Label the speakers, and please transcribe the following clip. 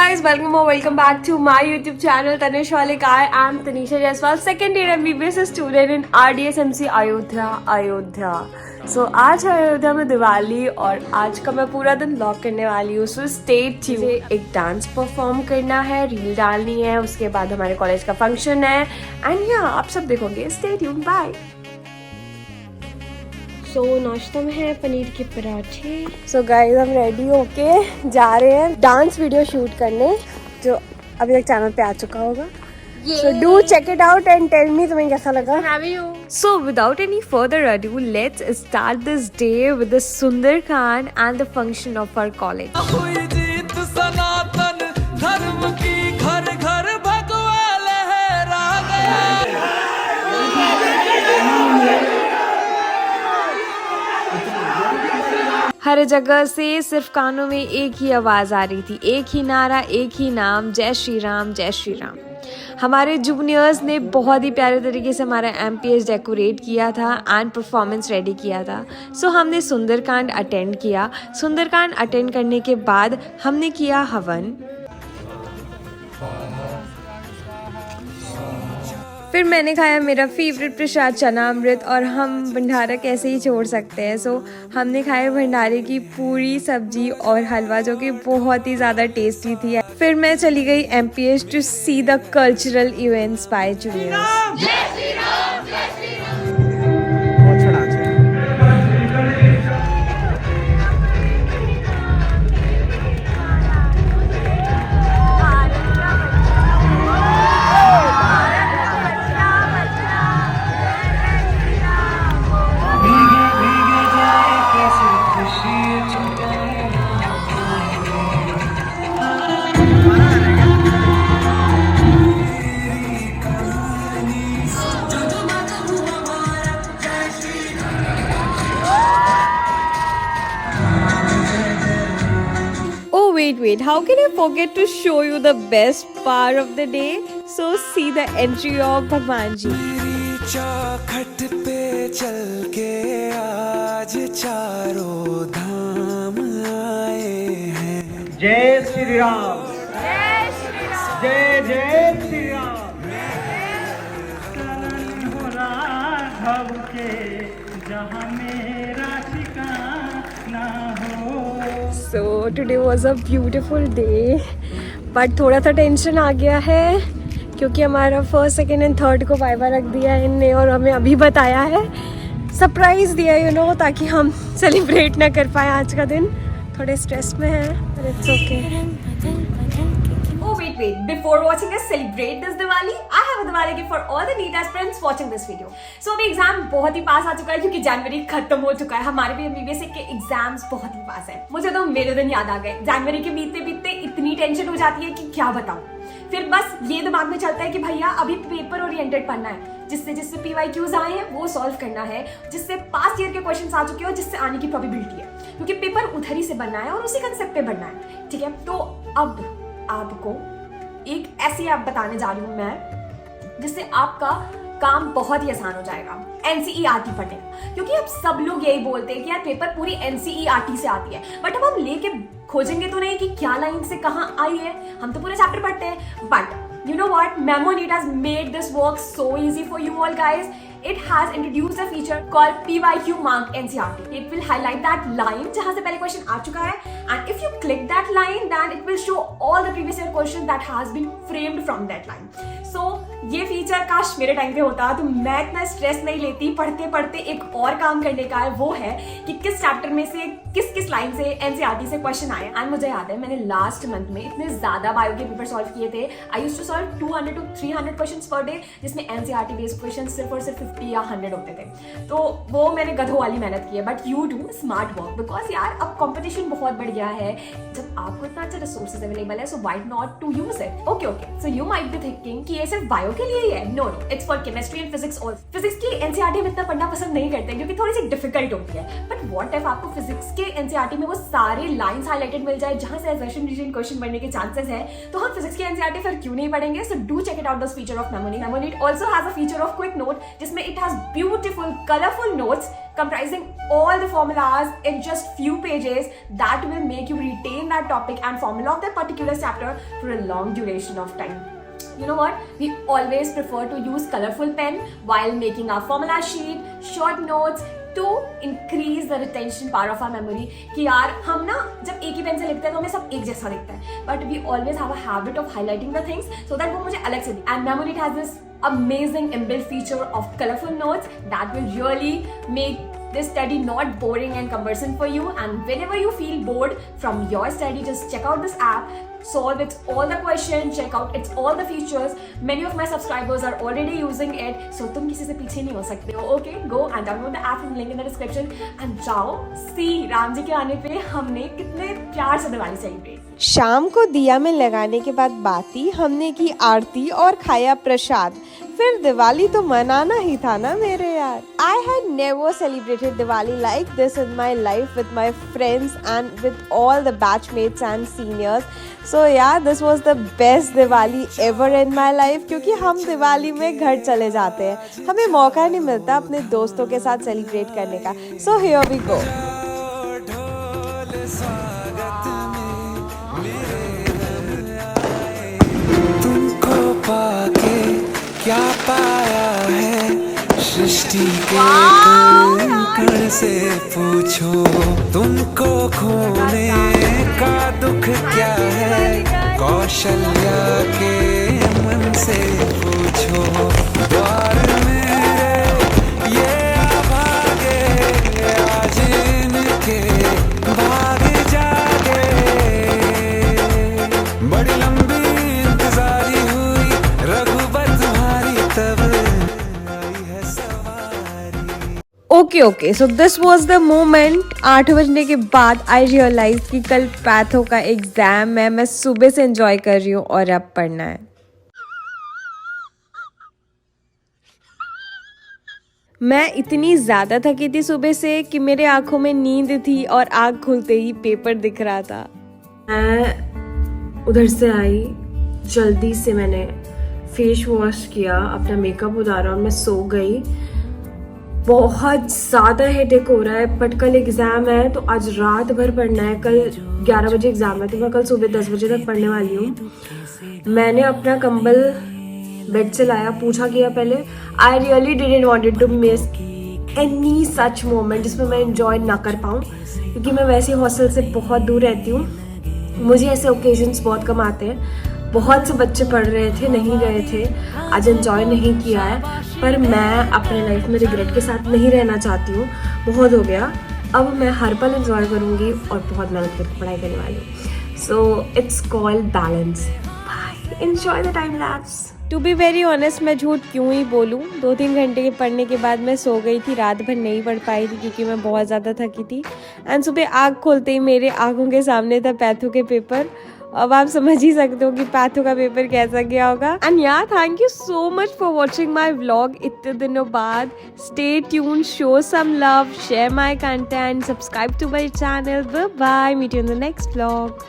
Speaker 1: guys, welcome or welcome back to my YouTube channel Tanish Walik. I am Tanisha Jaiswal, second year MBBS student in RDSMC Ayodhya. So आज है अयोध्या में दिवाली और आज का मैं पूरा दिन व्लॉग करने वाली हूँ. So stay tuned. एक डांस परफॉर्म करना है, रील डालनी है, उसके बाद हमारे कॉलेज का फंक्शन है एंड या आप सब देखोगे. Stay tuned. Bye. सो नाश्ता में है पनीर के पराठे. सो गाइस हम रेडी होके जा रहे हैं डांस वीडियो शूट करने जो अभी तक चैनल पे आ चुका होगा. So do check it out and tell me तुम्हें कैसा लगा. So without any further ado let's start this day with the Sundarkand and the function of our college. हर जगह से सिर्फ कानों में एक ही आवाज़ आ रही थी, एक ही नारा, एक ही नाम, जय श्री राम जय श्री राम. हमारे जूनियर्स ने बहुत ही प्यारे तरीके से हमारा एमपीएस डेकोरेट किया था एंड परफॉर्मेंस रेडी किया था. सो हमने सुंदरकांड अटेंड किया. सुंदरकांड अटेंड करने के बाद हमने किया हवन. फिर मैंने खाया मेरा फेवरेट प्रसाद चना अमृत और हम भंडारा कैसे ही छोड़ सकते हैं. सो हमने खाया भंडारे की पूरी सब्जी और हलवा जो कि बहुत ही ज़्यादा टेस्टी थी. फिर मैं चली गई MPS to see the cultural events by juniors. Wait, how can I forget to show you the best part of the day? So see the entry of Bhagwan Ji. चौखट पे चल के आज चारों धाम आए हैं.
Speaker 2: जय श्री राम, जय जय श्री राम. शरण हो राघव के जहाँ मेरा ठिकाना हो.
Speaker 1: So today was a beautiful day, but थोड़ा सा टेंशन आ गया है क्योंकि हमारा फर्स्ट, सेकेंड एंड थर्ड को वाइवा रख दिया है इनने और हमें अभी बताया है, सरप्राइज़ दिया यू नो, ताकि हम सेलिब्रेट ना कर पाए आज का दिन. थोड़े स्ट्रेस में है but it's okay. Oh wait, before watching us celebrate this Diwali, I have a Diwali gift for all the NEET aspirants watching this video. So अभी एग्जाम बहुत ही पास आ चुका है क्योंकि जनवरी खत्म हो चुका है. हमारे भी एमबीबीएस के एग्जाम्स बहुत ही पास है. मुझे तो मेरे दिन याद आ गए. जनवरी के बीतते बीतते इतनी टेंशन हो जाती है कि क्या बताऊं. फिर बस ये दिमाग में चलता है कि भैया अभी पेपर ओरिएंटेड पढ़ना है, जिससे पीवाईक्यूज आए हैं वो सॉल्व करना है, जिससे पास्ट ईयर के क्वेश्चंस आ चुके हो, जिससे आने की प्रोबेबिलिटी है, क्योंकि पेपर उधर ही से बनना है और उसी कंसेप्ट पे बनना है. ठीक है, तो अब आपको एक ऐसी ऐप बताने जा रही हूँ मैं जिससे आपका काम बहुत ही आसान हो जाएगा. एनसीईआरटी पढ़ने, क्योंकि अब सब लोग यही बोलते हैं कि यार पेपर पूरी एनसीईआरटी से आती है, बट अब हम लेके खोजेंगे तो नहीं कि क्या लाइन से कहाँ आई है. हम तो पूरे चैप्टर पढ़ते हैं. But you know what, Memoneet has made this work so easy for you all guys. It has introduced a feature called PYQ Mark NCERT. It will highlight that line जहाँ से पहले क्वेश्चन आ चुका है, and if you click that line, then it will show all the previous year question that has been framed from that line. So ये feature काश मेरे time पे होता तो मैं इतना स्ट्रेस नहीं लेती. पढ़ते पढ़ते एक और काम करने का है, वो है कि किस चैप्टर में से किस लाइन से एनसीईआरटी से क्वेश्चन आए. एंड मुझे याद है मैंने लास्ट मंथ में इतने ज्यादा बायो के पेपर सॉल्व किए थे. I used to solve 200 to 300 questions per day, जिसमें एनसीईआरटी बेस्ड क्वेश्चन सिर्फ और सिर्फ 50 या 100 होते थे. तो वो मैंने गधों वाली मेहनत की है. But you do smart work because यार अब कंपटीशन बहुत बढ़ गया है. जब आपको इतना अच्छा रिसोर्सेज अवेलेबल है, so why not to use it. Okay, so you might be thinking कि ये सिर्फ बायो के लिए ही है. No, it's for chemistry and physics also. Physics की एनसीईआरटी में इतना पढ़ना पसंद नहीं करते क्योंकि थोड़ी सी डिफिकल्ट होती है. बट व्हाट इफ आपको फिजिक्स के एनसीईआरटी में वो सारे लाइंस हाईलाइटेड मिल जाए जहां से असर्शन रीजन क्वेश्चन बनने के चांसेस हैं, तो हम फिजिक्स की एनसीईआरटी फिर क्यों नहीं पढ़ेंगे. So do check it out this feature of Memoneet. Memoneet also has a feature of quick note जिसमें it has beautiful colorful notes comprising all the formulas in just few pages that will make you retain that topic and formula of that particular chapter for a long duration of time. You know what? We always prefer to use colorful pen while making our formula sheet, short notes to increase the retention power of our memory. कि यार हम ना जब एक ही pen से लिखते हैं तो हमें सब एक जैसा दिखता है, but we always have a habit of highlighting the things so that वो मुझे अलग से दिखे. And memory has this amazing inbuilt feature of colorful notes that will really make this study not boring and cumbersome for you. And whenever you feel bored from your study, just check out this app, solve its all the questions, check out its all the features. Many of my subscribers are already using it, so तुम किसी से पीछे नहीं हो सकते हो. Okay, go and download the app from link in the description and जाओ see Ram ji के आने पे हमने कितने प्यार से दिवाली सेलिब्रेट.
Speaker 3: शाम को दिया में लगाने के बाद बाती, हमने की आरती और खाया प्रसाद. फिर दिवाली तो मनाना ही था ना मेरे यार. I had never celebrated Diwali like this in my life with my friends and with all the batchmates and seniors. So yeah, this was the best Diwali ever in my life क्योंकि हम दिवाली में घर चले जाते हैं. हमें मौका नहीं मिलता अपने दोस्तों के साथ सेलिब्रेट करने का. So here we go.
Speaker 4: क्या पाया है सृष्टि के कण से पूछो, तुमको खोने का दुख क्या है कौशल्या के मन से पूछो. द्वार मेरे ये भागे आज इनके भाग जागे. बड़ी लंबी इंतजारी हुई रघुबर तुम्हारी तब आई है सवारी.
Speaker 3: Okay so this was the moment. 8 बजने के बाद आई रियलाइज कि कल पैथो का एग्जाम है. मैं सुबह से एंजॉय कर रही हूँ और अब पढ़ना है. मैं इतनी ज़्यादा थकी थी सुबह से कि मेरे आंखों में नींद थी और आँख खुलते ही पेपर दिख रहा था.
Speaker 1: मैं उधर से आई, जल्दी से मैंने फेस वॉश किया, अपना मेकअप उतारा और मैं सो गई. बहुत ज़्यादा हेडेक हो रहा है बट कल एग्ज़ाम है तो आज रात भर पढ़ना है. कल 11 बजे एग्ज़ाम है तो मैं कल सुबह 10 बजे तक पढ़ने वाली हूँ. मैंने अपना कंबल बेड से लाया, पूछा किया पहले. I really didn't wanted to miss any such moment जिसमें मैं इंजॉय ना कर पाऊँ क्योंकि मैं वैसे हॉस्टल से बहुत दूर रहती हूँ. मुझे ऐसे ओकेजन्स बहुत कम आते हैं. बहुत से बच्चे पढ़ रहे थे, नहीं गए थे, आज एंजॉय नहीं किया है. पर मैं अपने लाइफ में रिग्रेट के साथ नहीं रहना चाहती हूँ. बहुत हो गया, अब मैं हर पल एंजॉय करूँगी और बहुत मेहनत करके पढ़ाई करने वाली हूँ. So it's called balance. Bye, enjoy the time lapse.
Speaker 3: To be very honest, मैं झूठ क्यों ही बोलूँ. 2-3 घंटे के पढ़ने के बाद मैं सो गई थी. रात भर नहीं पढ़ पाई थी क्योंकि मैं बहुत ज़्यादा थकी थी. एंड सुबह आँख खोलते ही मेरे आँखों के सामने था पैथो के पेपर. अब आप समझ ही सकते हो कि पैथो का पेपर कैसा गया होगा. And yeah thank you so much for watching my vlog इतने दिनों बाद. Stay tune, show some love, share my content, subscribe to my channel. Bye, meet you in the next vlog.